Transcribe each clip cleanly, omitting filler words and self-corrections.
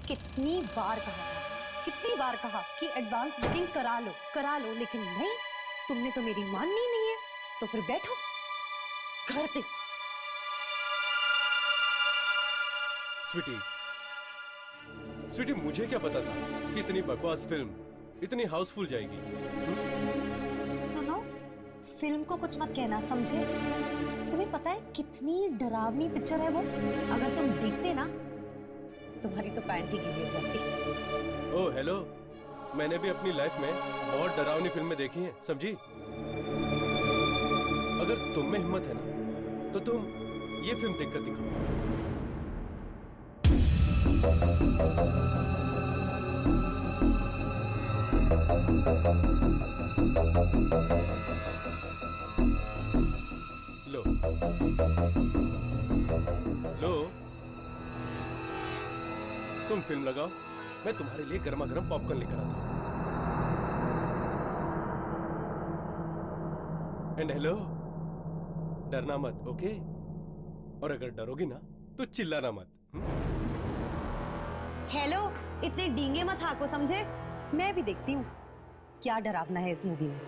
कितनी बार कहा था, कितनी बार कहा कि एडवांस बुकिंग करा लो, लेकिन नहीं, तुमने तो मेरी माननी नहीं है। तो फिर बैठो घर पे। स्वीटी, मुझे क्या पता था कि इतनी बकवास फिल्म इतनी हाउसफुल जाएगी। सुनो, फिल्म को कुछ मत कहना, समझे? तुम्हें पता है कितनी डरावनी पिक्चर है वो? अगर तुम देखते ना, तुम्हारी तो पैंट ही गीली हो जाती। ओह हेलो, मैंने भी अपनी लाइफ में बहुत डरावनी फिल्में देखी हैं, समझी? अगर तुम में हिम्मत है ना, तो तुम ये फिल्म देखकर दिखाओ। लो लो, तुम फिल्म लगाओ, मैं तुम्हारे लिए गर्मा गर्म पॉपकॉर्न लेकर आता हूं। एंड हेलो, डरना मत, ओके? और अगर डरोगी ना तो चिल्लाना मत। हेलो, इतने डींगे मत हाको, समझे? मैं भी देखती हूँ क्या डरावना है इस मूवी में।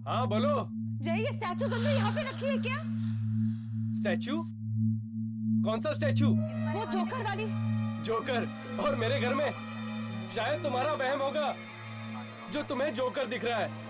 हाँ बोलो। जय, ये स्टैचू तुमने यहाँ पे रखी है क्या? स्टैचू? कौन सा स्टैचू? वो जोकर वाली। जोकर? और मेरे घर में? शायद तुम्हारा वहम होगा जो तुम्हें जोकर दिख रहा है।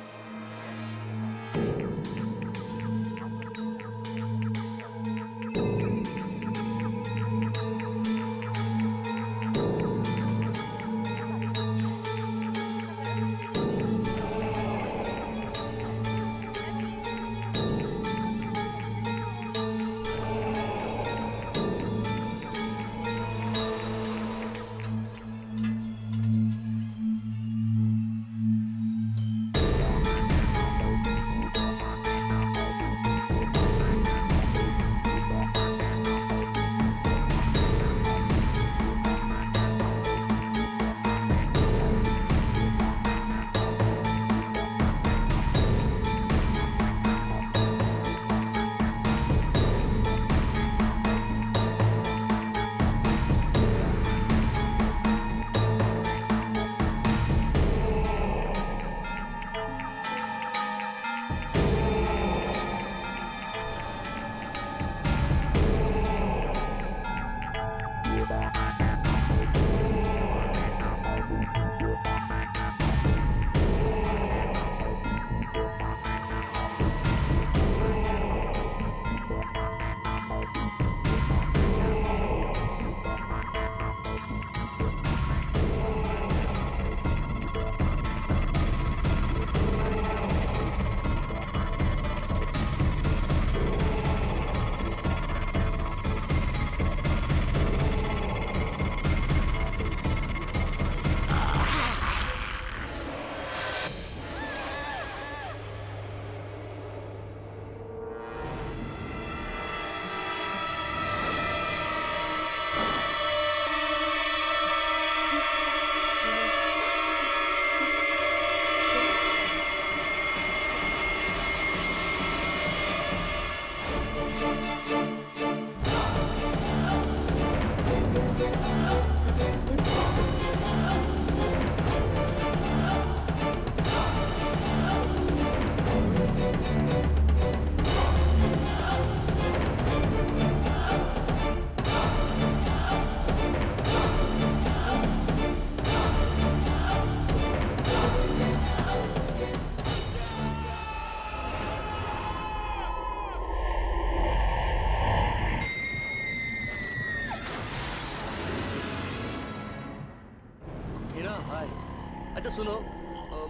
अच्छा सुनो,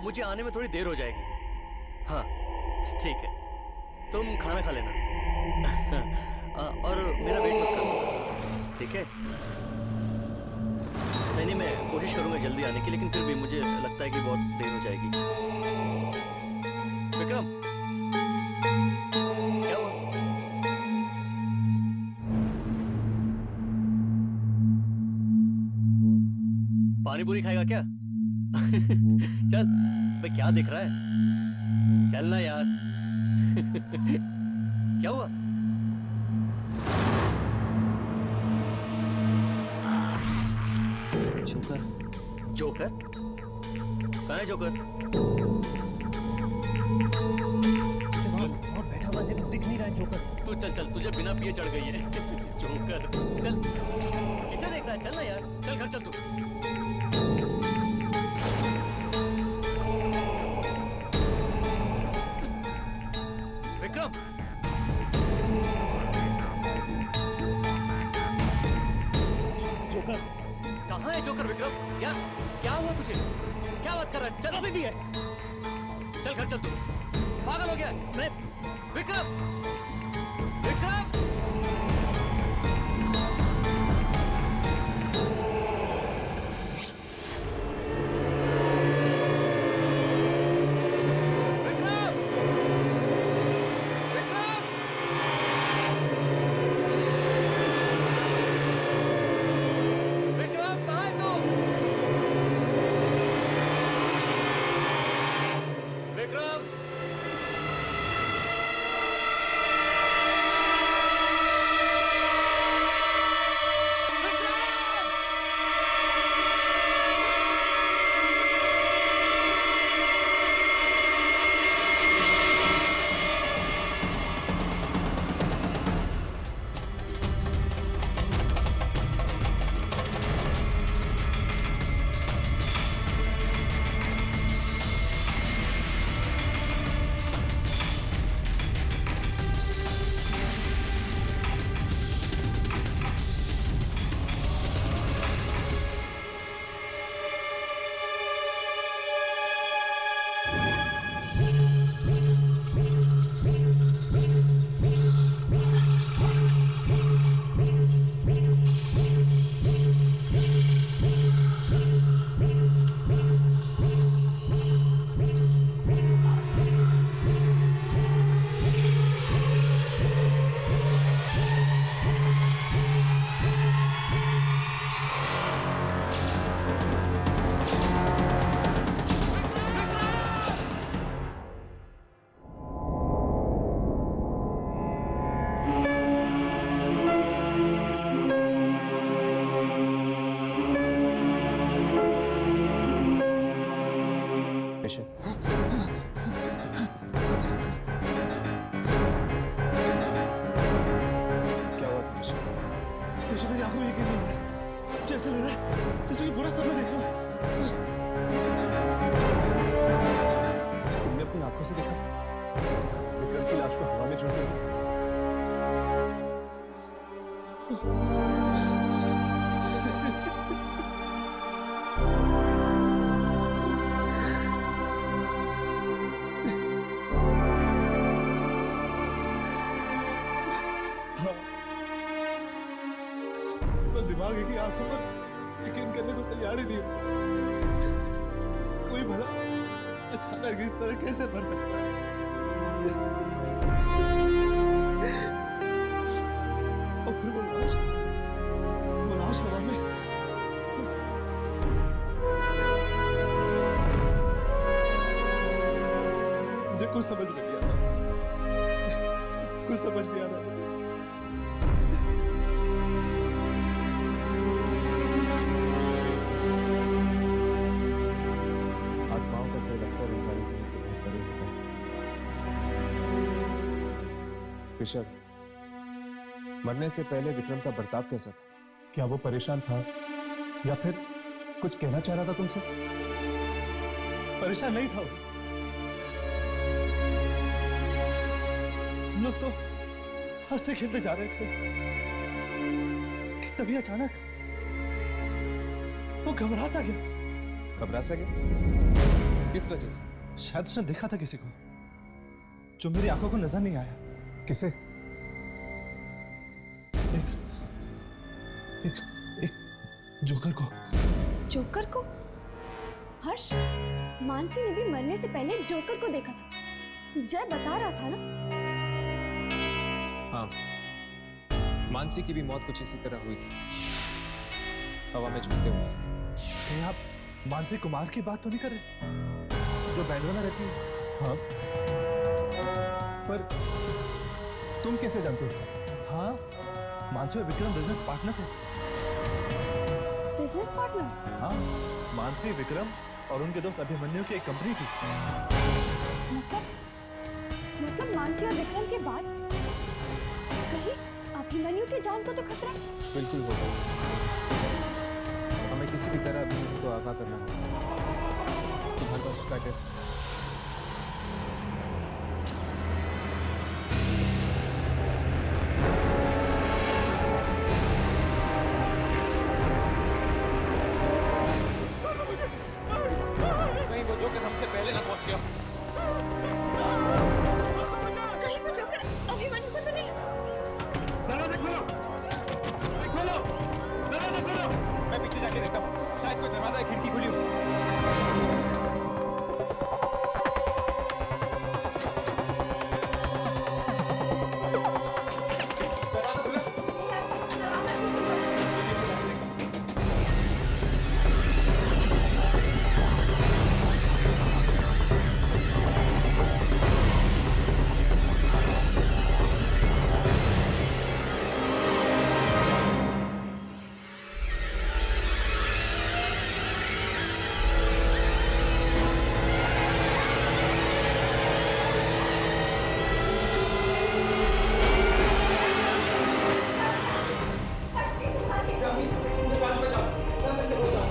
मुझे आने में थोड़ी देर हो जाएगी। हाँ ठीक है, तुम खाना खा लेना। और मेरा वेट मत करना, ठीक है? नहीं, मैं कोशिश करूंगा जल्दी आने की, लेकिन फिर भी मुझे लगता है कि बहुत देर हो जाएगी। विक्रम, क्या हुआ? पानी पूरी खाएगा क्या? चल, भाई क्या देख रहा है? चल ना यार। क्या हुआ? जोकर। जोकर? कहाँ है जोकर? और बैठा हुआ है, दिख नहीं रहा है जोकर। तू चल, तुझे बिना पिए चढ़ गई है। जोकर, चल। किसे देख रहा है? चल ना यार, चल घर चल तू। विक्रम, जोकर कहाँ है जोकर? विक्रम यार, क्या हुआ तुझे? क्या बात कर रहा है? चल। अभी भी है। चल घर चल तू। पागल हो गया है? मैं विक्रम, विक्रम, विक्रम, विक्रम, विक्रम, कहाँ है तू? विक्रम, मुझे मेरी आंखों में यकीन नहीं हो रहा। जैसे लग रहा है जैसे कोई बुरा सपना देख रहा हूँ। तुमने अपनी आंखों से देखा विक्रम की लाश को हवा में झूलते हुए? दिमाग की आंखों पर यकीन करने को तैयार ही नहीं हो। कोई भला अचानक इस तरह कैसे भर सकता है? और फिर वो लाश हवा में। मुझे कुछ समझ में नहीं आ रहा, कुछ समझ नहीं आ रहा मुझे। अक्सर इंसानी समझ से बहुत परे होता है। ऋषभ, मरने से पहले विक्रम का बर्ताव कैसा था? क्या वो परेशान था या फिर कुछ कहना चाह रहा था तुमसे? परेशान नहीं था वो। हम लोग तो हंसते खेलते जा रहे थे कि तभी अचानक वो घबरा सा गया। घबरा सा गया? किस वजह से? शायद उसने देखा था किसी को जो मेरी आंखों को नजर नहीं आया। किसे? एक एक एक जोकर को। जोकर को? हर्ष, मानसी ने भी मरने से पहले जोकर को देखा था। जय बता रहा था ना। हाँ, मानसी की भी मौत कुछ इसी तरह हुई थी, हवा में झूलते हुए। कहीं आप मानसी कुमार की बात तो नहीं कर रहे, जो बैंगलोर में रहती है? हाँ, पर तुम कैसे जानते हो उसे? हाँ, मानसी और विक्रम बिजनेस पार्टनर थे। Business partners? हाँ, मानसी, विक्रम और उनके दोस्त अभिमन्यु की एक कंपनी थी। मतलब मानसी और विक्रम के बाद कहीं अभिमन्यु की जान को तो खतरा? बिल्कुल होगा। हमें किसी भी तरह अभिमन्यु को आगाह करना होगा। तुम्हारे पास उसका एड्रेस है? कहीं वो जोकर हमसे पहले ना पहुंच गया। कहीं वो जोकर अभिमन्यु को तो नहीं? दरवाजा खोलो! खोलो! दरवाजा खोलो! मैं पीछे जाके देखता हूँ, शायद कोई दरवाजा या खिड़की खुली हो। दरवाजा खुला?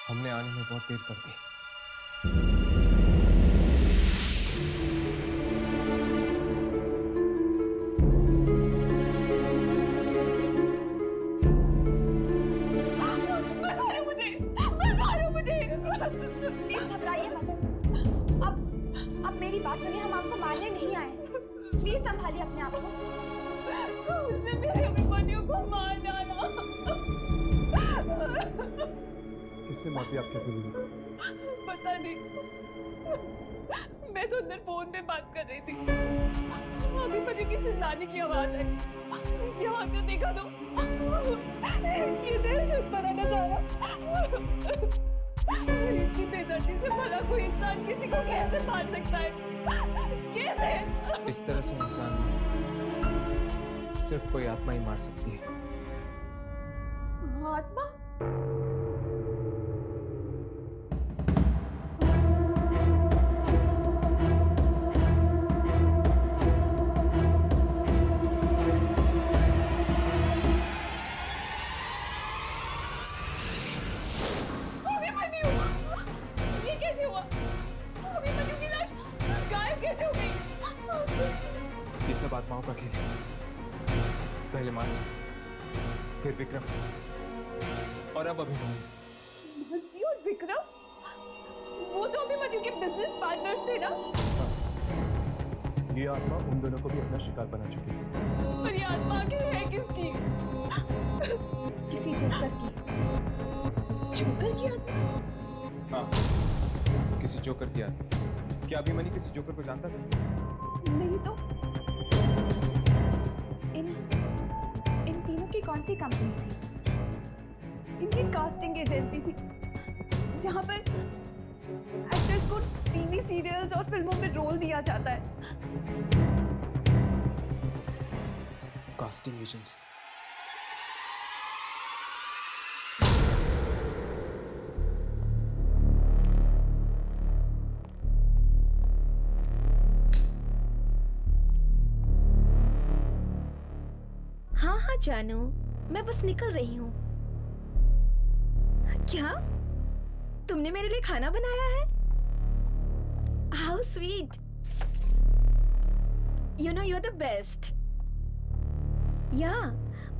हमने आने में बहुत देर कर दी। प्लीज घबराइए मत। अब मेरी बात सुनिए, हम आपको मारने नहीं आए। प्लीज संभालिए अपने आप को। उसने मेरे अभिमन्यु को मार डाला। किसने मार दिया आपके अभिमन्यु को? पता नहीं, मैं तो अंदर फोन पे बात कर रही थी, अभिमन्यु की चिल्लाने की आवाज है। यहाँ आकर देखा तो ये दहशत भरा नजारा। इतनी बेदर्दी से भला कोई इंसान किसी को कैसे मार सकता है? कैसे? इस तरह से इंसान सिर्फ कोई आत्मा ही मार सकती है। आत्मा? ये सब आत्माओं का खेल है। पहले मानसी, फिर विक्रम और अब अभिमन्यु। मानसी और विक्रम? वो तो अभिमन्यु के बिजनेस पार्टनर्स थे ना? ये आत्मा उन दोनों को भी अपना शिकार बना चुकी है। और ये आत्मा आखिर है किसकी? किसी जोकर की। जोकर की आत्मा? हाँ, किसी जोकर की आत्मा। क्या अभिमन्यु किसी जोकर को जानता था? नहीं तो। इन तीनों की कौन सी कंपनी थी? इनकी कास्टिंग एजेंसी थी जहां पर एक्टर्स को टीवी सीरियल्स और फिल्मों में रोल दिया जाता है। Casting agency. हाँ हाँ जानू, मैं बस निकल रही हूँ। क्या तुमने मेरे लिए खाना बनाया है? How sweet. You know you are the best. या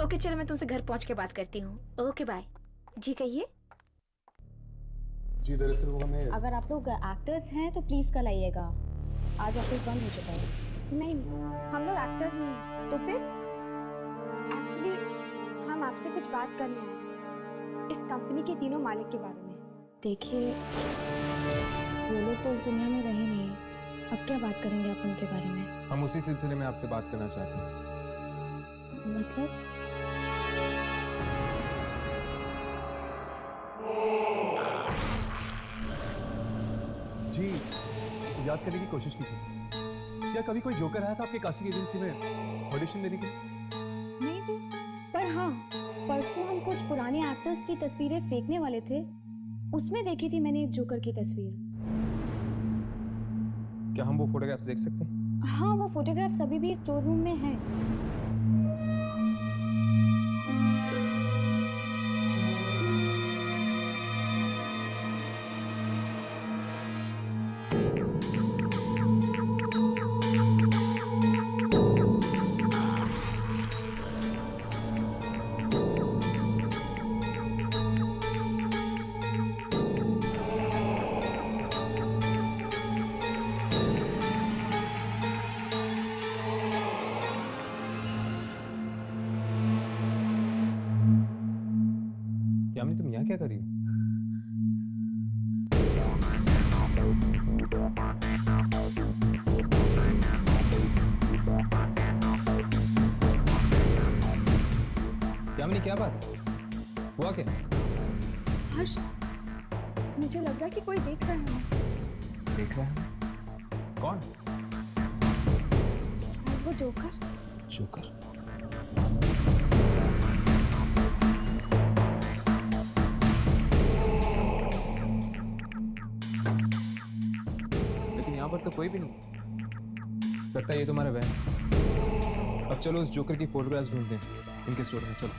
ओके, चलो मैं तुमसे घर पहुंच के बात करती हूँ। Okay bye. जी कहिए। जी दरअसल वो हमें अगर आप लोग एक्टर्स हैं तो प्लीज कल आइएगा, आज ऑफिस बंद हो चुका है। नहीं हम लोग एक्टर्स नहीं हैं। तो फिर एक्चुअली हम आपसे कुछ बात करने आए हैं इस कंपनी के तीनों मालिक के बारे में। देखिए, वो लोग तो इस दुनिया में रहे नहीं, अब क्या बात करेंगे आप उनके बारे में? हम उसी सिलसिले में आपसे बात करना चाहते हैं। मतलब? जी याद करने की कोशिश कीजिए, क्या कभी कोई जोकर आया था आपके कास्टिंग एजेंसी में ऑडिशन देने के लिए? नहीं तो, पर हाँ, परसों हम कुछ पुराने एक्टर्स की तस्वीरें फेंकने वाले थे, उसमें देखी थी मैंने एक जोकर की तस्वीर। क्या हम वो फोटोग्राफ्स देख सकते हैं? हाँ, वो फोटोग्राफ्स अभी भी स्टोर रूम में हैं। यामिनी, तुम यहाँ क्या कर रही हो? यामिनी, क्या बात है? हुआ क्या? हर्ष, मुझे लग रहा है कि कोई देख रहा है हमें। देख रहा है? कौन? शायद वो जोकर। जोकर। लेकिन यहाँ पर तो कोई भी नहीं। लगता है ये तुम्हारा वहम। अब चलो उस जोकर की फोटोग्राफ्स ढूंढते हैं इनके स्टोर में। चलो।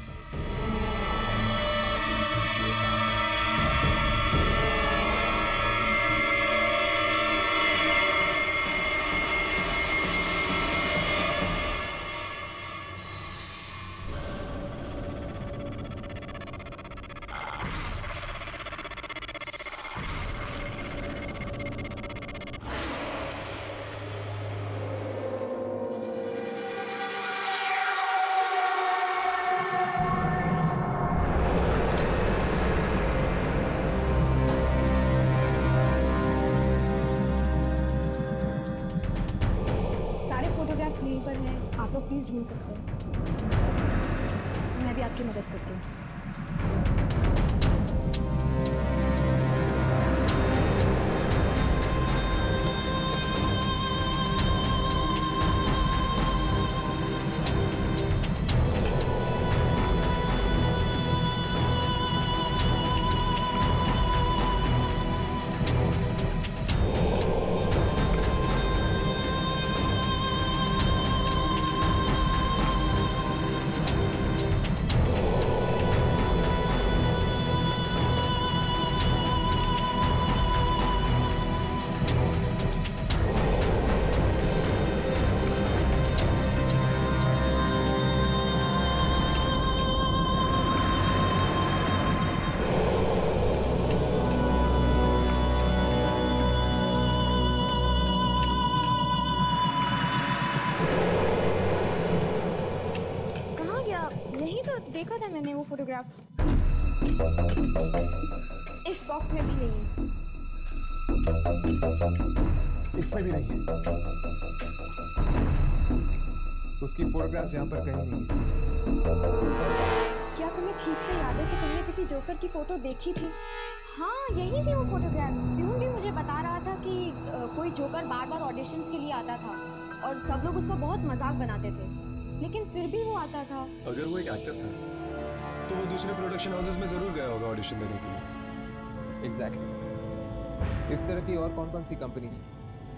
सारे फोटोग्राफ्स यहीं पर हैं, आप लोग प्लीज ढूंढ सकते हैं। मैं भी आपकी मदद करती हूँ। देखा था मैंने वो फोटोग्राफ। इस बॉक्स में भी नहीं है। इसमें भी नहीं है। उसकी फोटोग्राफ्स यहाँ पर कहीं नहीं है। क्या तुम्हें ठीक से याद है कि तुमने किसी जोकर की फोटो देखी थी। हाँ यही थी वो फोटोग्राफ। प्यून भी मुझे बता रहा था कि कोई जोकर बार बार ऑडिशंस के लिए आता था और सब लोग उसका बहुत मजाक बनाते थे, लेकिन फिर भी वो आता था। अगर वो एक एक्टर था तो वो दूसरे प्रोडक्शन हाउसेस में जरूर गया होगा ऑडिशन देने के लिए। एग्जैक्टली। इस तरह की और कौन कौन सी कंपनीज हैं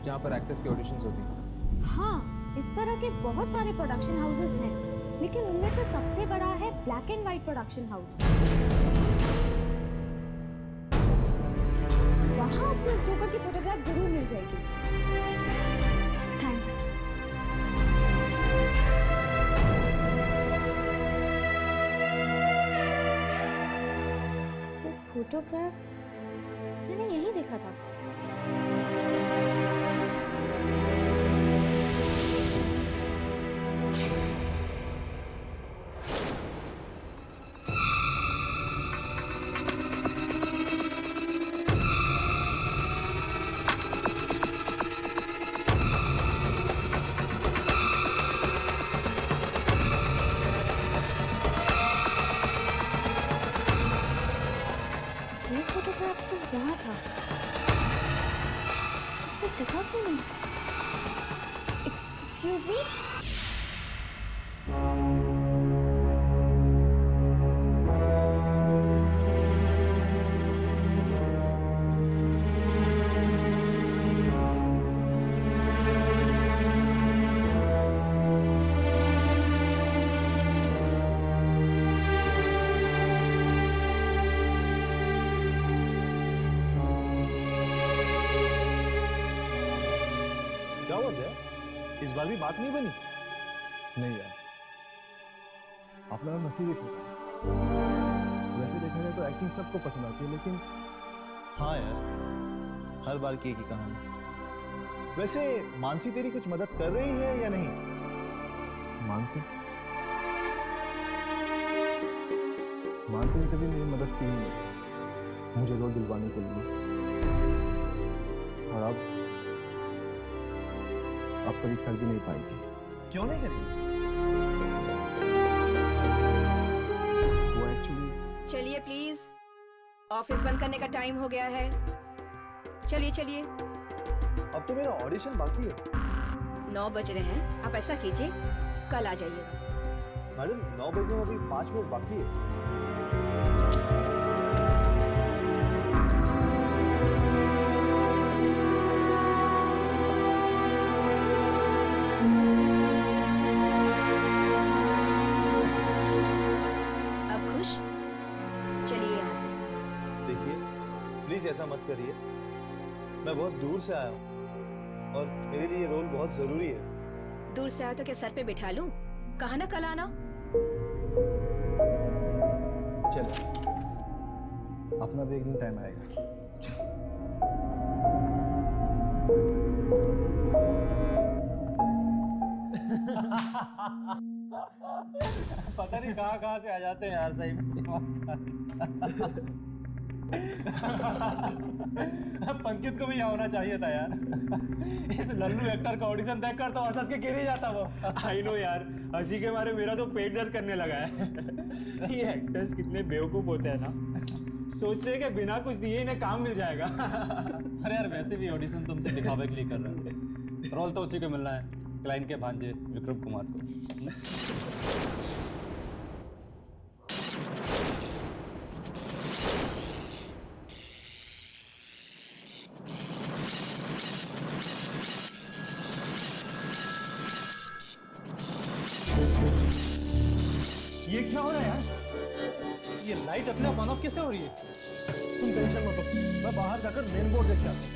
जहाँ पर एक्टर्स की ऑडिशंस होती हैं? हाँ, इस तरह के बहुत सारे प्रोडक्शन हाउसेस हैं, लेकिन उनमें से सबसे बड़ा है black and white production house. वहाँ आपको उस जोकर की फोटोग्राफ जरूर मिल जाएगी। थैंक्स। वो फोटोग्राफ मैंने यही देखा था। ये फोटोग्राफ तो यहाँ था, तो फिर दिखा क्यों नहीं? Excuse me? क्या हुआ जय? इस बार भी बात नहीं बनी? नहीं यार, अपना नसीब एक होता है। वैसे देखा जाए तो एक्टिंग सबको पसंद आती है, लेकिन हाँ यार, हर बार की एक ही कहानी। वैसे मानसी तेरी कुछ मदद कर रही है या नहीं? मानसी मानसी ने कभी मेरी मदद की ही नहीं, मुझे रोल दिलवाने के लिए। और अब कभी कर भी नहीं पाएगी। क्यों नहीं करेगी? वो एक्चुअली चलिए प्लीज, ऑफिस बंद करने का टाइम हो गया है। चलिए चलिए। अब तो मेरा ऑडिशन बाकी है। 9 बज रहे हैं, आप ऐसा कीजिए कल आ जाइएगा। मैडम 9 बजने में अभी 5 मिनट बाकी है। अब खुश? चलिए यहाँ से। देखिए प्लीज ऐसा मत करिए, मैं बहुत दूर से आया हूँ और मेरे लिए ये रोल बहुत जरूरी है। दूर से आया तो क्या सर पे बिठा लूं? कहा ना कल आना। चलो, अपना भी एक दिन टाइम आएगा। पता नहीं कहाँ से आ जाते हैं यार, सही में। पंकित को भी यहाँ होना चाहिए था यार। इस लल्लू एक्टर का ऑडिशन देखकर तो हंस के गिर ही जाता वो। आई नो यार, हंसी के मारे मेरा तो पेट दर्द करने लगा है। ये एक्टर्स कितने बेवकूफ होते हैं ना, सोचते हैं कि बिना कुछ दिए इन्हें काम मिल जाएगा। अरे यार वैसे भी ऑडिशन तुमसे दिखावे के लिए कर रहे हैं, रोल तो उसी को मिलना है, क्लाइंट के भांजे विक्रम कुमार को। ये क्या हो रहा है यार? ये लाइट अपने आप ऑन ऑफ कैसे हो रही है? तुम टेंशन मत लो, मैं बाहर जाकर मेन बोर्ड देख के आता हूँ।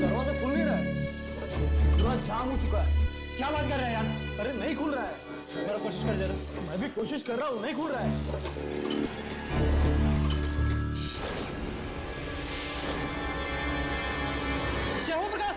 दरवाजा खुल नहीं रहा है, दरवाजा जाम हो चुका है। क्या बात कर रहे हैं यार? अरे नहीं खुल रहा है। मेरा कोशिश कर जरा। मैं भी कोशिश कर रहा हूँ, नहीं खुल रहा है। क्या हुआ प्रकाश?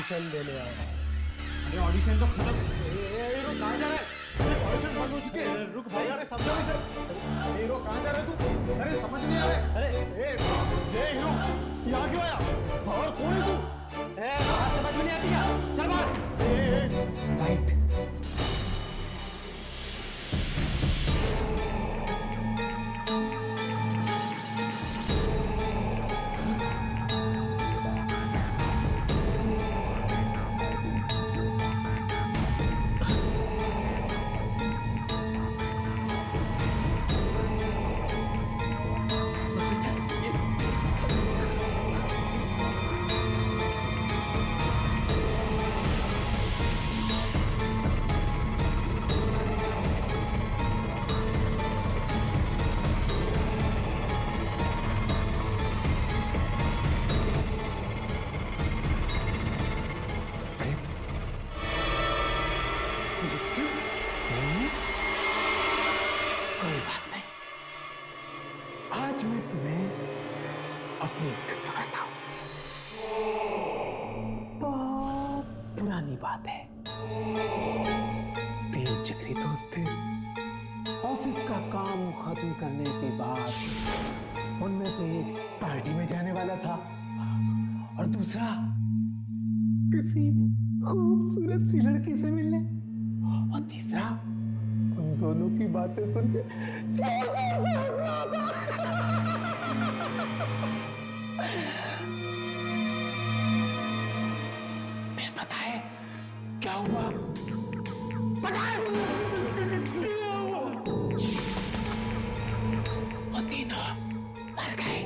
ऑडिशन देने आया है। अरे ऑडिशन तो खत्म। हीरो कहाँ जा रहा है? ऑडिशन बंद हो चुके हैं। रुक भाई, अरे समझो इसे। हीरो कहाँ जा रहा है तू? अरे समझ नहीं आ रहा। अरे ए हीरो, यहाँ क्यों आया? और कौन है तू? बात समझ में नहीं आती क्या? चल बाहर। राइट। कोई बात नहीं, आज मैं तुम्हें अपनी स्क्रिप्ट सुनाता हूँ। बहुत पुरानी बात है। तीन जिगरी दोस्त थे। ऑफिस का काम खत्म करने के बाद उनमें से एक पार्टी में जाने वाला था और दूसरा किसी खूबसूरत सी लड़की से मिलने, और तीसरा उन दोनों की बातें सुन के जोर जोर से हंस रहा था। फिर पता है क्या हुआ? पता है वो तीनों मर गए।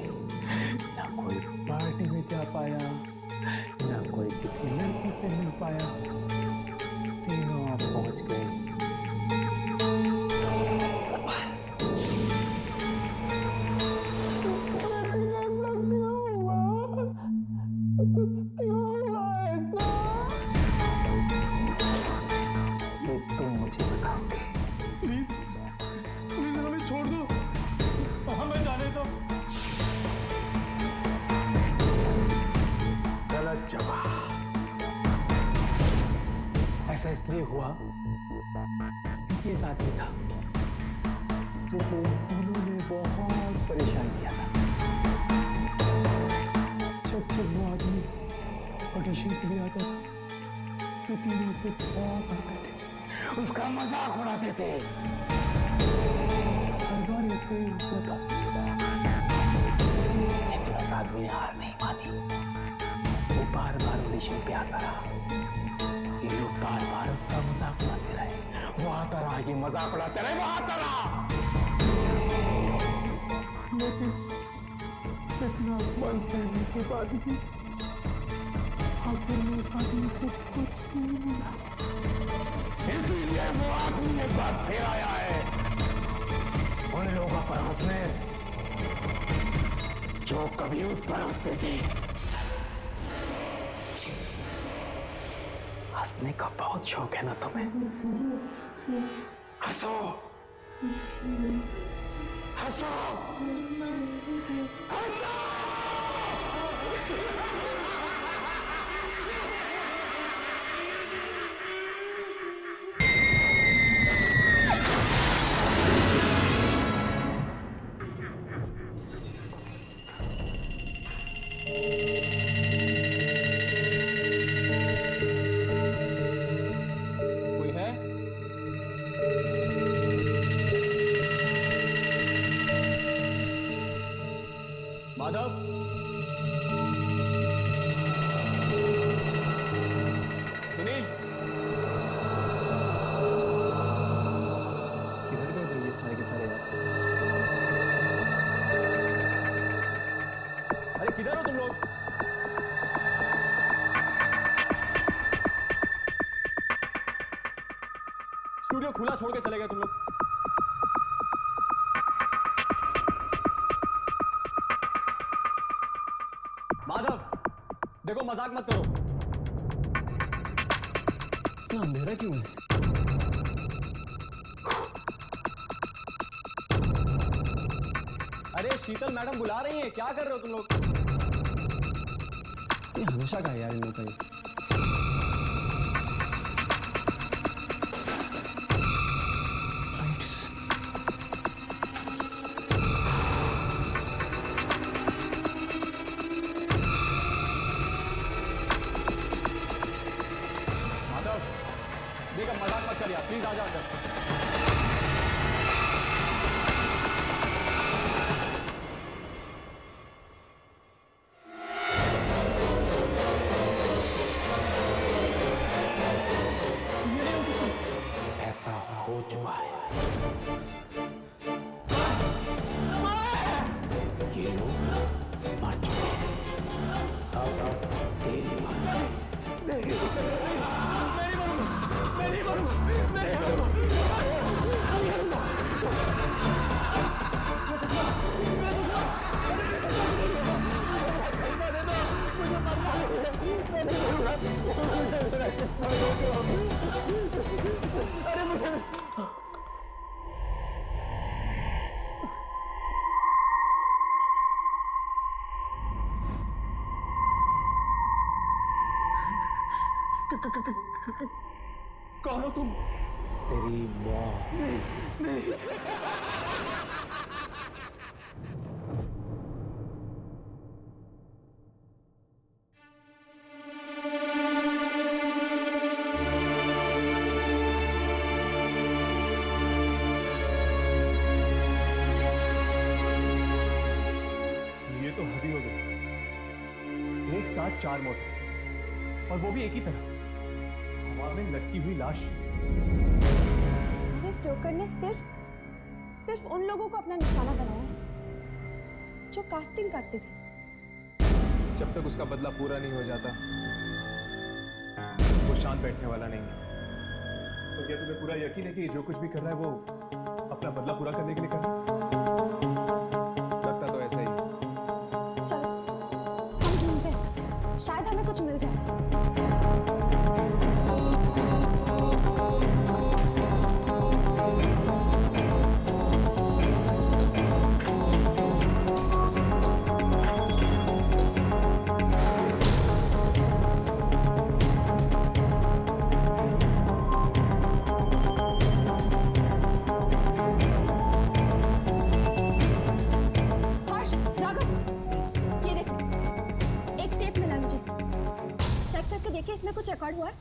ना कोई पार्टी में जा पाया, ना कोई किसी लड़की से मिल पाया। तीनों आप पहुंच गए इसलिए हुआ कि एक आदमी था जिसे उन्होंने बहुत परेशान किया था। जब वो आदमी ऑडिशन के लिए आता था तो तीनों उस पर बहुत हंसते थे, उसका मजाक उड़ाते थे। हर बार ऐसे ही होता था, लेकिन उस आदमी ने हार नहीं मानी। वो बार बार ऑडिशन पे आता रहा। ये लोग बार बार उसका मजाक उड़ाते रहे। वो आता रहा, ये मजाक उड़ाते रहे, वो आता रहा। लेकिन अपमान सहने के बाद भी आखिर में उस आदमी को कुछ नहीं मिला। इसलिए वो आदमी एक बार फिर आया है उन लोगों पर हंसने जो कभी उस पर हंसते थे। हंसने का बहुत शौक है ना तुम्हें? हंसो, हंसो, हंसो। माधव, सुनील, किधर गए भाई ये सारे के सारे यार? अरे किधर हो तुम लोग? स्टूडियो खुला छोड़ के चले गए तुम लोग। माधव, देखो मजाक मत करो। इतना अंधेरा क्यों है? अरे शीतल मैडम बुला रही हैं, क्या कर रहे हो तुम लोग? ये हमेशा का है यार इन लोगों का। मजाक मत करिए, प्लीज आ जाओ अंदर। ऐसा हो चुका है। ये लोग मर चुके हैं। अब तेरी बारी। कौन हो तुम? तेरी मौत। ये तो हद ही हो गई। एक साथ 4 मौतें, और वो भी एक ही तरह, हवा में लटकी हुई लाश। इस जोकर ने सिर्फ उन लोगों को अपना निशाना बनाया है जो कास्टिंग करते थे। जब तक उसका बदला पूरा नहीं हो जाता, वो शांत बैठने वाला नहीं है। तो क्या तुम्हें पूरा यकीन है कि जो कुछ भी कर रहा है वो अपना बदला पूरा करने के लिए कर रहा है? लगता तो ऐसा ही है। चलो हम ढूंढते हैं, शायद हमें कुछ मिल जाए। हर्ष, राघव, ये देखो, एक टेप मिला मुझे। चेक करके देखिए इसमें कुछ रिकॉर्ड हुआ है।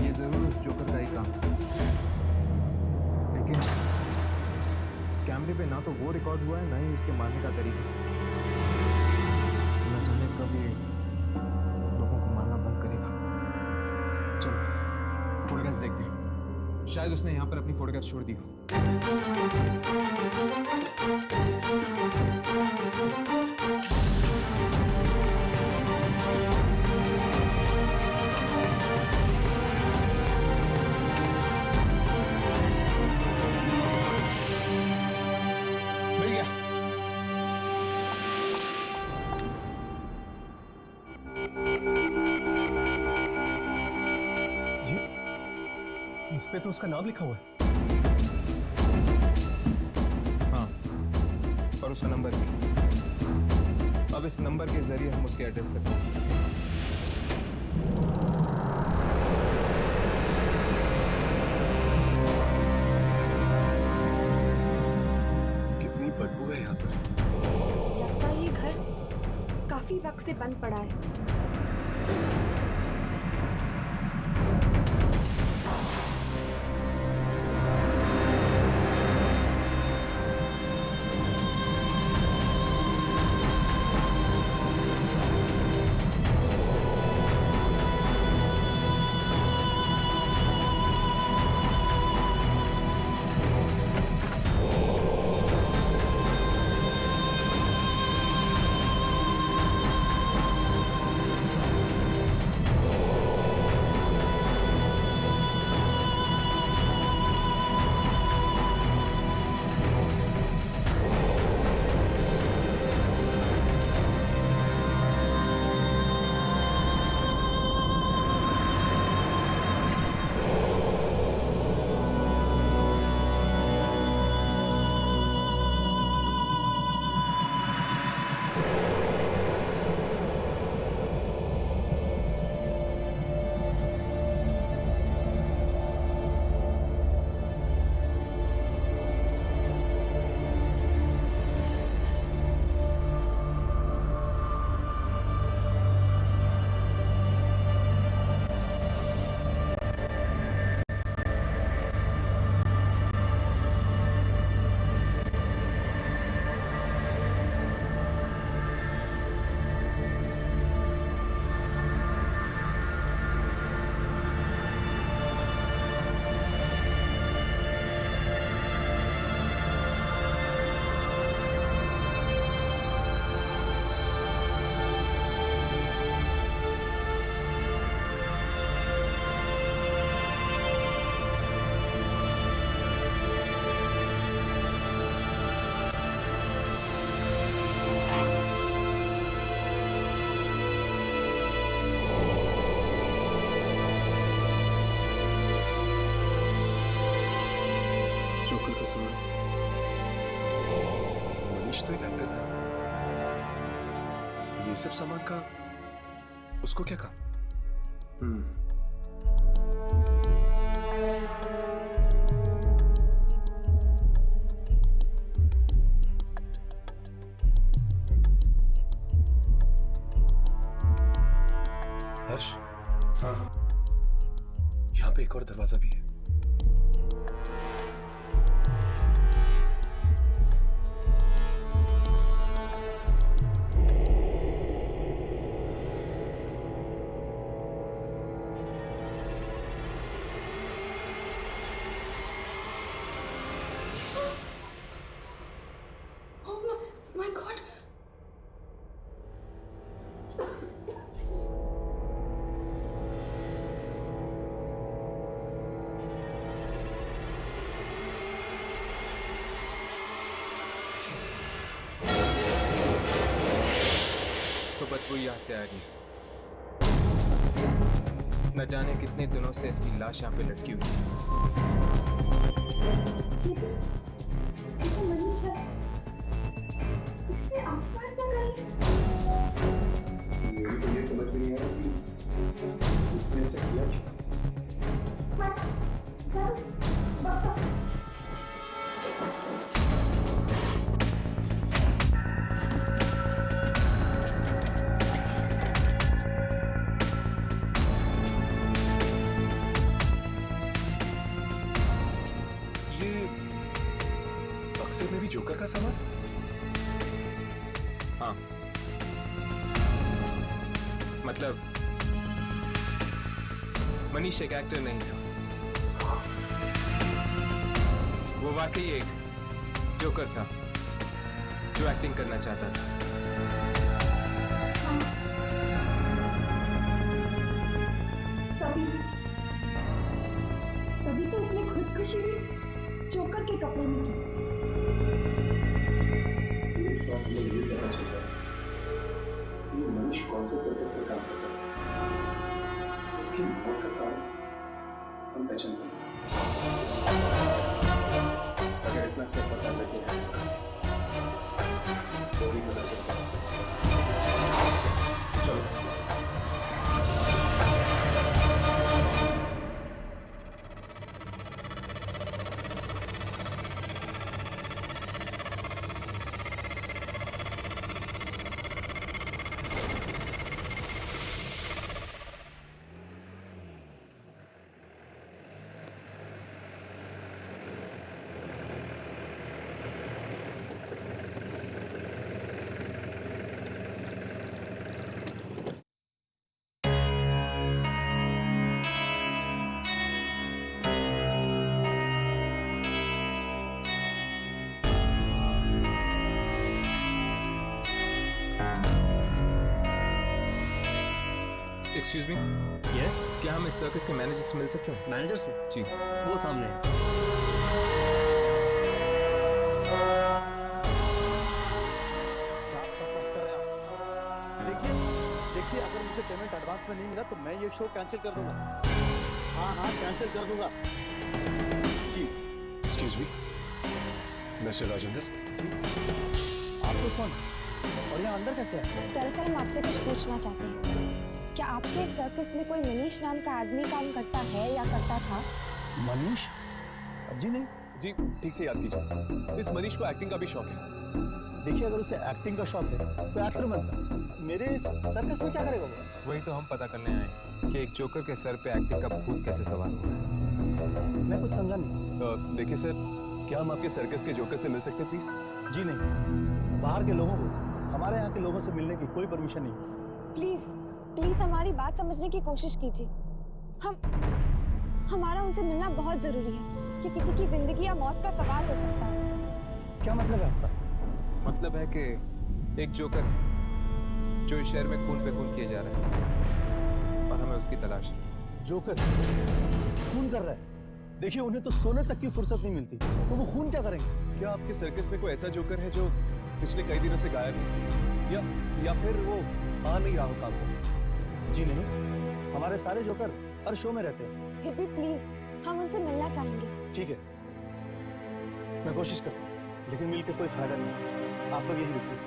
ये जरूर उस जोकर का ही काम है। लेकिन कैमरे पे ना तो वो रिकॉर्ड हुआ है, ना ही उसके मारने का तरीका। न जाने कब ये लोगों को मारना बंद करेगा। चलो फोटोग्राफ्स देखते हैं, शायद उसने यहाँ पर अपनी फोटोग्राफ्स छोड़ दी हो। मिल गया। इस पे तो उसका नाम लिखा हुआ है। हाँ, और उसका नंबर भी। अब इस नंबर के जरिए हम उसके एड्रेस तक पहुंच सकते हैं। कितनी बदबू है यहाँ पर। लगता है ये घर काफी वक्त से बंद पड़ा है। तो सुनो, मनीष तो एक एक्टर था, ये सब सामान का उसको क्या कहा? हर्ष, हाँ, यहाँ पे एक और दरवाजा भी है। My God. तो बदबू यहाँ से आ रही है। न जाने कितने दिनों से इसकी लाश यहाँ पे लटकी हुई है। मनीष है। इसने आत्महत्या कर ली। मेरी तो ये समझ में नहीं आ रहा कि इसने ऐसा किया क्यों? ये बक्से में भी जोकर का सामान? हाँ, मतलब मनीष एक एक्टर नहीं था, वो वाकई एक जोकर था जो एक्टिंग करना चाहता था। तभी तो उसने खुदकुशी भी जोकर के कपड़े में की। मनीष कौन से सर्कस में काम करता है, उसकी मौत का कारण हम पहचान पाएंगे। अगर इतना सब पता लगे तो भी पता चल जाए। चलो। एक्सक्यूज मी, यस, क्या हम इस सर्कस के मैनेजर से मिल सकते हैं? मैनेजर से? जी। वो सामने है। देखिए अगर मुझे पेमेंट एडवांस में नहीं मिला तो मैं ये शो कैंसिल कर दूंगा। हाँ कैंसिल कर दूंगा जी। Excuse me, mister Rajendra. आप लोग कौन और यहाँ अंदर कैसे है? दरअसल हम आपसे कुछ पूछना चाहते हैं। क्या आपके सर्कस में कोई मनीष नाम का आदमी काम करता है या करता था? मनीष? जी नहीं। जी ठीक से याद कीजिए, इस मनीष को एक्टिंग का भी शौक है। देखिए अगर उसे एक्टिंग का शौक है तो एक्टर बनता। मेरे इस सर्कस में क्या करेगा वो? वही तो हम पता करने आए कि एक जोकर के सर पे एक्टिंग का भूत कैसे सवार हुआ है। मैं कुछ समझा नहीं। देखिए सर, क्या हम आपके सर्कस के जोकर से मिल सकते हैं प्लीज? जी नहीं, बाहर के लोगों को हमारे यहाँ के लोगों से मिलने की कोई परमिशन नहीं। प्लीज प्लीज हमारी बात समझने की कोशिश कीजिए। हमारा उनसे मिलना बहुत जरूरी है कि किसी की जिंदगी या मौत का सवाल हो सकता है। क्या मतलब है आपका? मतलब है कि एक जोकर जो इस शहर में खून पे खून किए जा रहा है और हमें उसकी तलाश है। जोकर खून कर रहा है? देखिए उन्हें तो सोने तक की फुर्सत नहीं मिलती, तो वो खून क्या करेंगे? क्या आपके सर्कस में कोई ऐसा जोकर है जो पिछले कई दिनों से गायब है, या फिर वो आ नहीं रहा हो काम को? जी नहीं, हमारे सारे जोकर हर शो में रहते हैं। फिर भी प्लीज हम उनसे मिलना चाहेंगे। ठीक है, मैं कोशिश करता हूँ, लेकिन मिल के कोई फायदा नहीं। आप लोग यहीं रुकिए।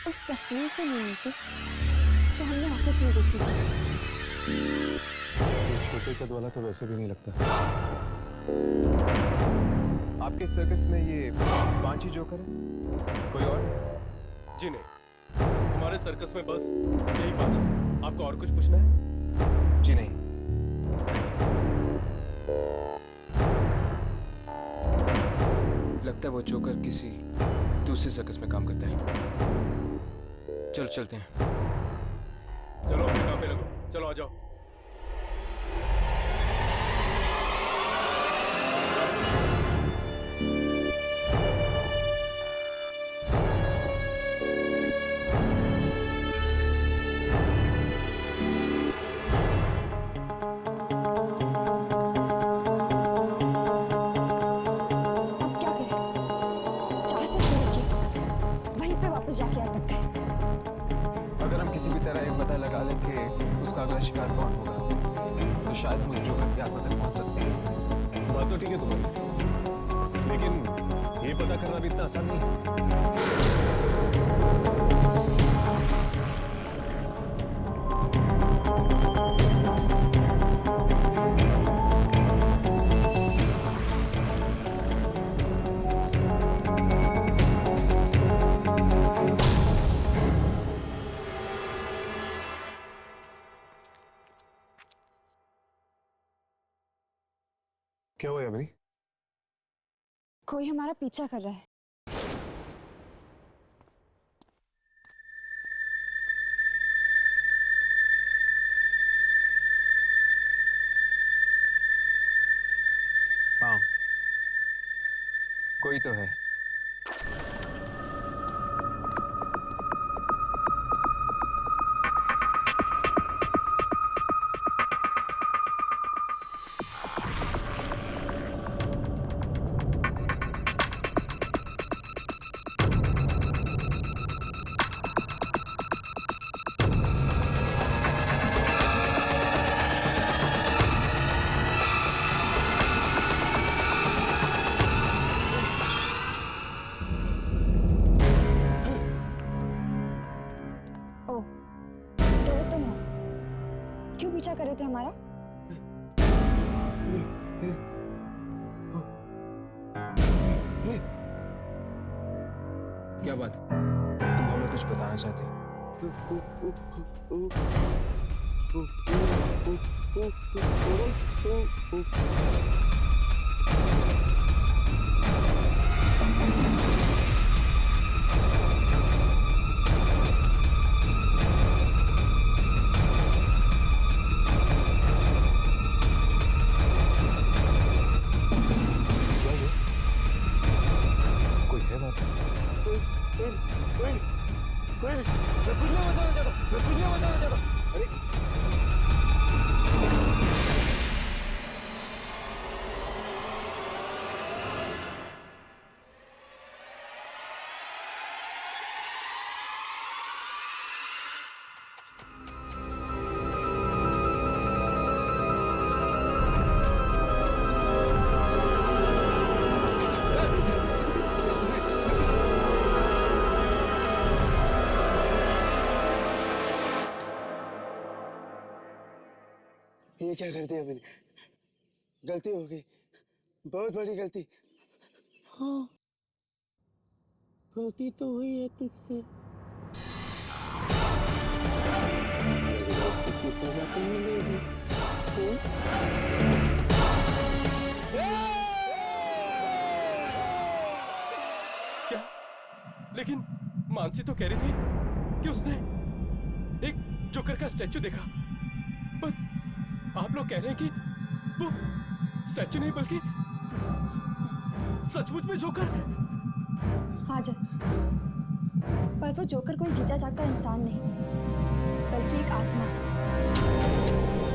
उस तस्वीर से नहीं मिलती जो हमने ऑफिस में देखी थी। ये छोटे कद वाला तो वैसे भी नहीं लगता। आपके सर्कस में ये 5 ही जोकर है, कोई और? जी नहीं, हमारे सर्कस में बस यही 5 है। आपको और कुछ पूछना है? जी नहीं। लगता है वो जोकर किसी दूसरे सर्कस में काम करता है। चलो चलते हैं। चलो अपने काम पे लगो, चलो आ जाओ। अब क्या करें? जहाँ से शुरू किया वहीं पे वापस जाके अटक गए। अगर हम किसी भी तरह ये पता लगा लें कि उसका अगला शिकार कौन होगा, तो शायद मुझ जोकर के आत्मा तक पहुंच सकते हैं। बात तो ठीक है तुम्हारी, लेकिन ये पता करना भी इतना आसान नहीं है। क्या हुआ यामिनी? कोई हमारा पीछा कर रहा है। हाँ, कोई तो है। क्यों पीछा कर रहे थे हमारा? क्या बात? तुम हमें कुछ बताना चाहते हो? ये क्या कर दिया मैंने? गलती हो गई, बहुत बड़ी गलती। हाँ, गलती तो हुई है तुझसे, गलती की सजा तो मिलेगी। क्या? लेकिन मानसी तो कह रही थी कि उसने एक जोकर का स्टैचू देखा, पर आप लोग कह रहे हैं कि वो स्टैचू नहीं बल्कि सचमुच में जोकर। हाँ जय, पर वो जोकर कोई जीता जागता इंसान नहीं, बल्कि एक आत्मा है,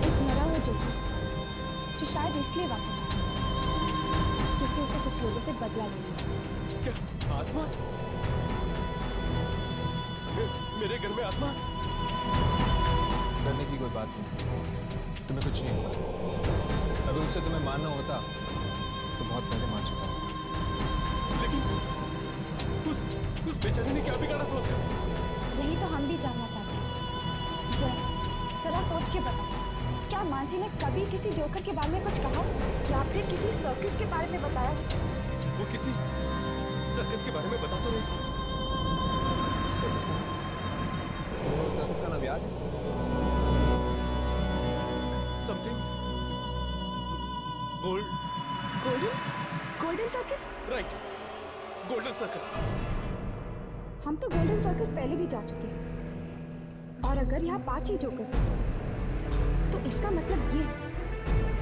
एक मरा हुआ जोकर जो शायद इसलिए वापस आया क्योंकि उसे कुछ लोगों से बदला लेना है। क्या आत्मा? मेरे घर में आत्मा? डरने की कोई बात नहीं, तुम्हें कुछ नहीं होगा। अगर उससे तुम्हें मारना होता तो बहुत पहले मार चुका हूं। लेकिन उस बेचारे ने क्या बिगाड़ा था उसका? यही तो हम भी जानना चाहते हैं। जय, जरा सोच के बता, क्या मानसी ने कभी किसी जोकर के बारे में कुछ कहा या फिर किसी सर्कस के बारे में बताया? वो किसी सर्कस के बारे में बता तो रही थी। सर्कस का नाम? सर्कस का नाम याद है? Something golden circus? Right, golden circus. हम तो गोल्डन सर्कस पहले भी जा चुके हैं, और अगर यहाँ 5 ही जोकर्स हैं तो इसका मतलब ये है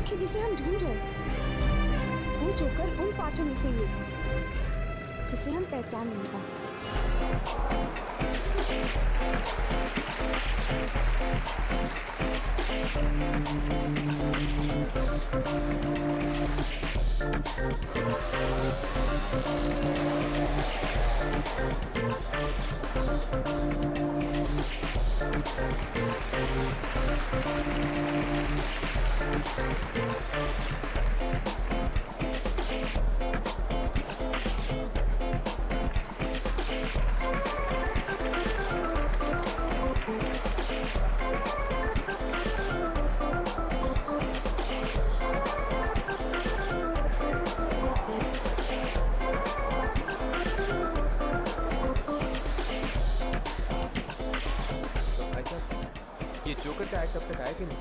कि जिसे हम ढूंढ रहे हैं वो जोकर उन 5 में से ये है जिसे हम पहचान नहीं पाए। ये जोकर का एक्ट अब तक आया कि नहीं?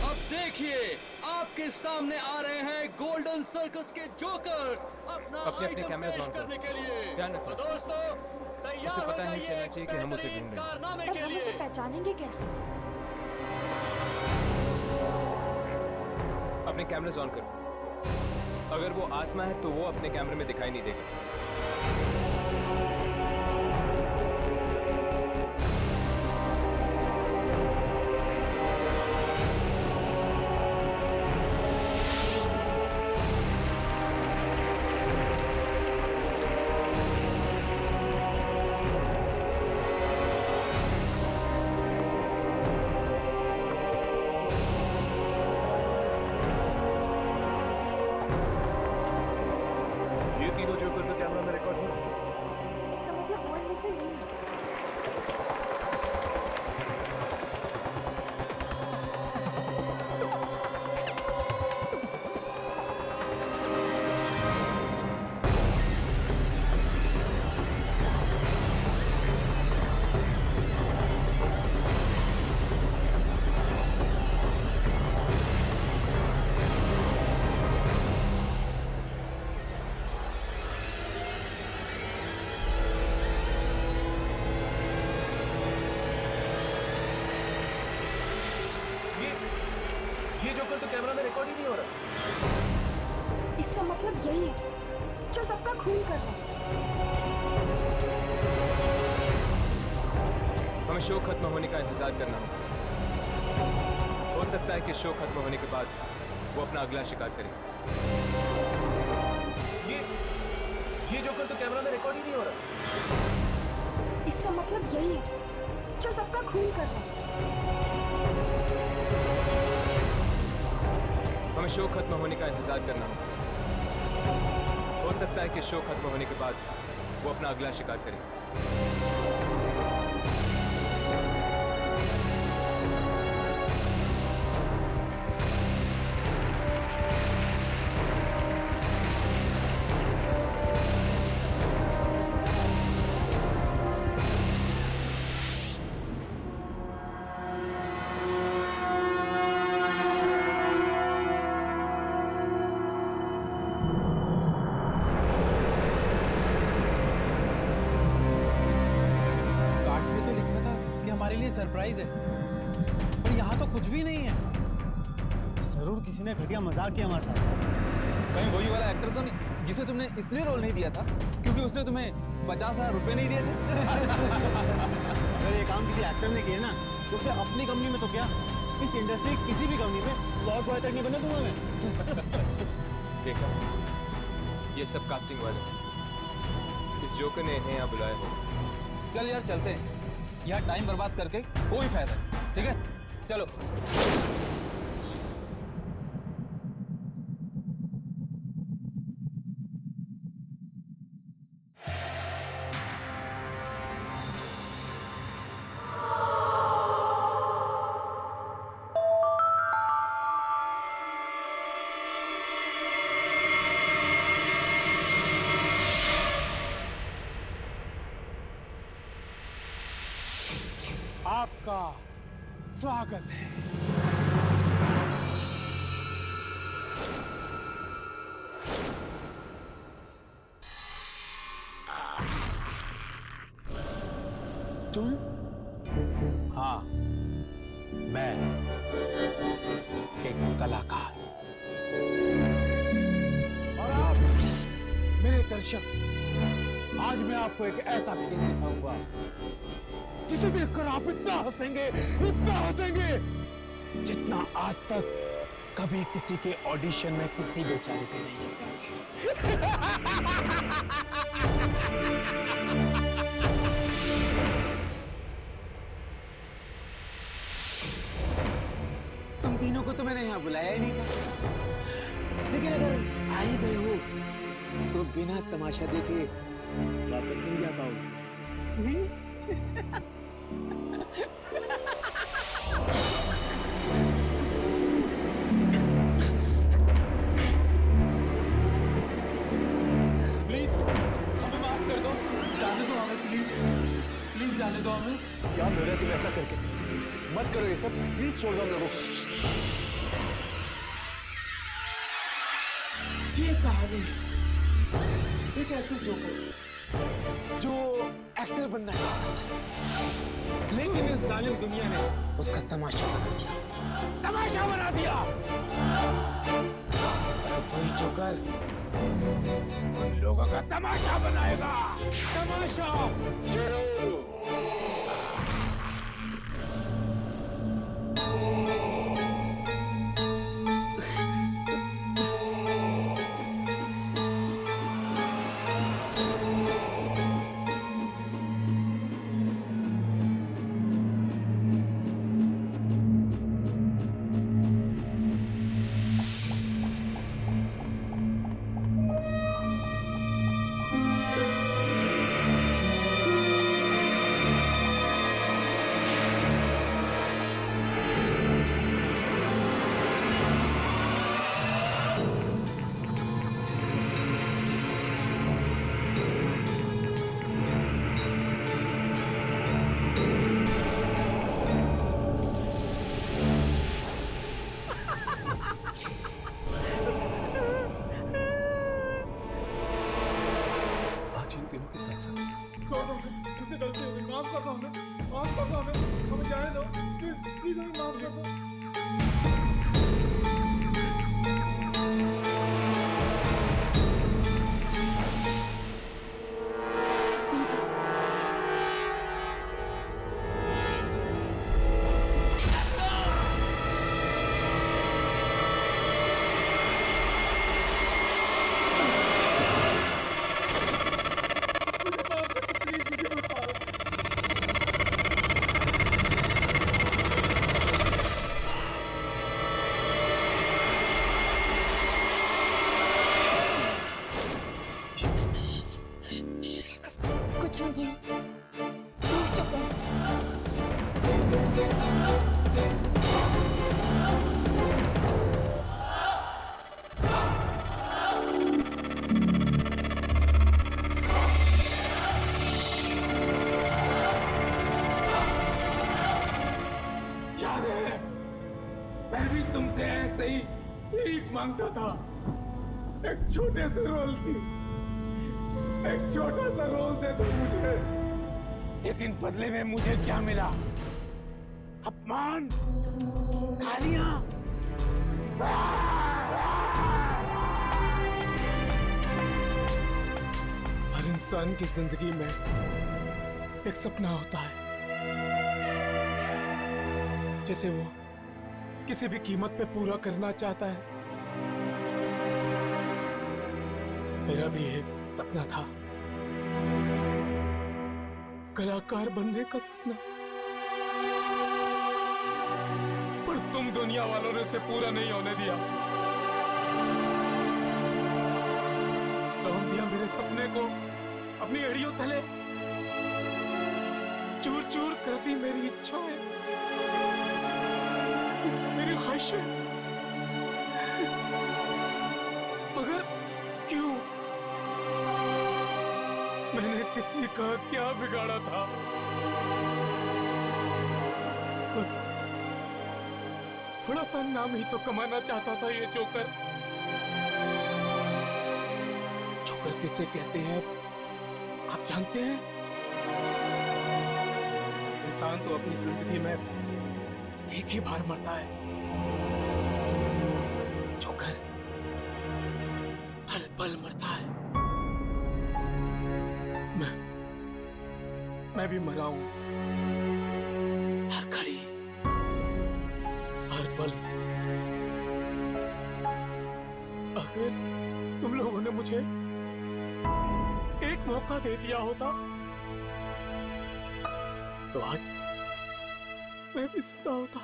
अब देखिए, आपके सामने आ रहे हैं गोल्डन सर्कस के जोकर्स अपना अपने कैमरे पेश ऑन करो। करने के लिए। ध्यान रखो। तो दोस्तों, तैयार उसे हो पता नहीं जाइए चलना चाहिए कि हम उसे बेहतरीन ढूंढ रहे हैं। कारनामे पर के हम लिए। उसे पहचानेंगे कैसे? अपने कैमरे ऑन करो। अगर वो आत्मा है तो वो अपने कैमरे में दिखाई नहीं देगा। ये तीनों जोकर का कैमरा में रिकॉर्ड हो रहा है। इसका मतलब वो इनमें से नहीं है। ये जोकर तो कैमरा में रिकॉर्ड ही नहीं हो रहा। इसका मतलब यही है जो सबका खून कर रहा है। हमें शो खत्म होने का इंतजार करना होगा। हो सकता है कि शो खत्म होने के बाद वो अपना अगला शिकार करे। ये जोकर तो कैमरा में रिकॉर्ड ही नहीं हो रहा। इसका मतलब यही है जो सबका खून कर रहा है। हमें शो खत्म होने का इंतजार करना होगा। हो सकता है कि शो खत्म होने के बाद वो अपना अगला शिकार करे। सरप्राइज है, पर यहाँ तो कुछ भी नहीं है। जरूर किसी ने घटिया मजाक किया हमारे साथ। कहीं वही वाला एक्टर तो नहीं जिसे तुमने इसलिए रोल नहीं दिया था क्योंकि उसने तुम्हें 50,000 रुपए नहीं दिए थे? अगर ये काम किसी एक्टर ने किया ना तो फिर अपनी कंपनी में तो क्या, इस इंडस्ट्री किसी भी कंपनी में स्लॉट बॉय तक नहीं बने दूंगा मैं। देखा, ये सब कास्टिंग वाले इस जोकर ने इन्हें यहाँ बुलाया है। चल यार चलते हैं, यहाँ टाइम बर्बाद करके कोई फायदा नहीं, ठीक है? चलो। आपका स्वागत है। तुम? हाँ, मैं एक कलाकार। और आप मेरे दर्शक, आज मैं आपको एक ऐसा खेल दिखाऊंगा जिसे देखकर आप इतना हंसेंगे जितना आज तक कभी किसी के ऑडिशन में किसी बेचारे पे नहीं हंसेंगे। तुम तीनों को तो मैंने यहाँ बुलाया ही नहीं था, लेकिन अगर आ ही गए हो तो बिना तमाशा देखे वापस नहीं जा पाओगे। प्लीज हमें माफ कर दो, जाने दो हमें, प्लीज जाने दो हमें। क्या हो रहा है तुम ऐसा करके? मत करो ये सब, प्लीज छोड़ दो हम लोगों को। ये कहानी एक ऐसे जोकर जो एक्टर बनना चाहता था, लेकिन इस जालिम दुनिया ने उसका तमाशा बना दिया। और अब वही जोकर उन लोगों का तमाशा बनाएगा। तमाशा शुरू। याद है, मैं भी तुमसे ऐसे ही भीख मांगता था, एक छोटे से रोल की, एक छोटा सा रोल दे दो मुझे। लेकिन बदले में मुझे क्या मिला? अपमान, गालियां। हर इंसान की जिंदगी में एक सपना होता है जिसे वो किसी भी कीमत पे पूरा करना चाहता है। मेरा भी एक सपना था, कलाकार बनने का सपना, पर तुम दुनिया वालों ने उसे पूरा नहीं होने दिया। तोड़ दिया मेरे सपने को अपनी एड़ियों तले, चूर चूर कर दी मेरी इच्छाएं, मेरी ख्वाहिशें। मगर क्यों? मैंने किसी का क्या बिगाड़ा था? बस थोड़ा सा नाम ही तो कमाना चाहता था ये जोकर। जोकर किसे कहते हैं आप जानते हैं? इंसान तो अपनी जिंदगी में एक ही बार मरता है, जोकर पल पल मरता है। मैं भी मरा हूं, हर घड़ी, हर पल। अगर तुम लोगों ने मुझे एक मौका दे दिया होता तो आज मैं भी जिंदा होता।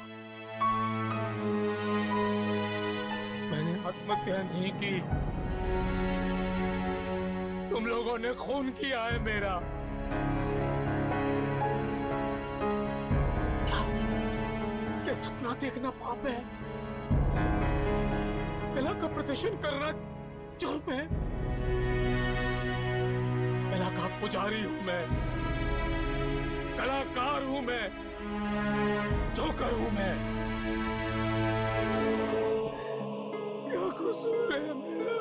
मैंने आत्महत्या नहीं की, तुम लोगों ने खून किया है मेरा। क्या सपना देखना पाप है? कला का प्रदर्शन करना जुर्म है? कला का पुजारी हूं मैं, कलाकार हूं मैं, जोकर हूं मैं। क्या कसूर है मेरा?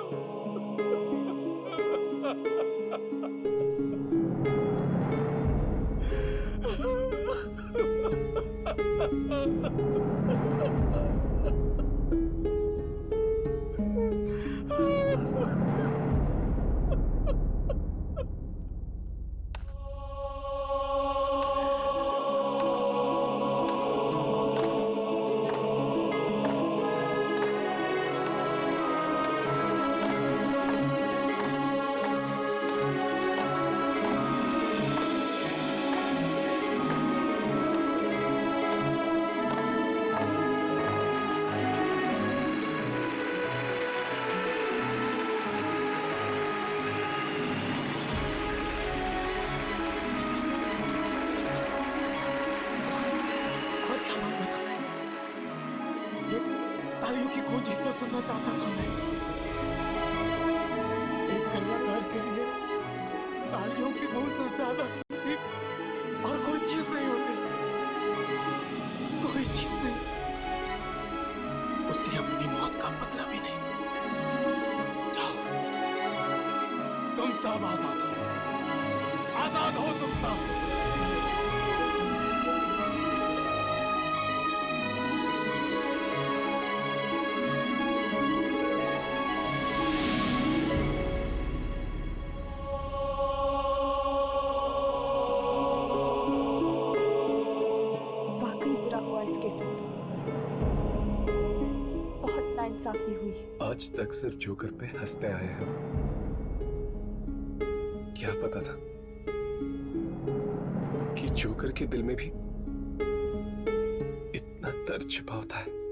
तालियों की गूंज ही तो सुनना चाहता था मैं। एक कलाकार के लिए तालियों की गूंज से ज्यादा और कोई चीज नहीं होती, कोई चीज नहीं। उसकी अपनी मौत का मतलब ही नहीं। जाओ, तुम सब आजाद हो, आजाद हो तुम सब। नाइंसाफी हुई। आज तक सिर्फ जोकर पे हंसते आए हैं। क्या पता था कि जोकर के दिल में भी इतना दर्द छिपा होता है।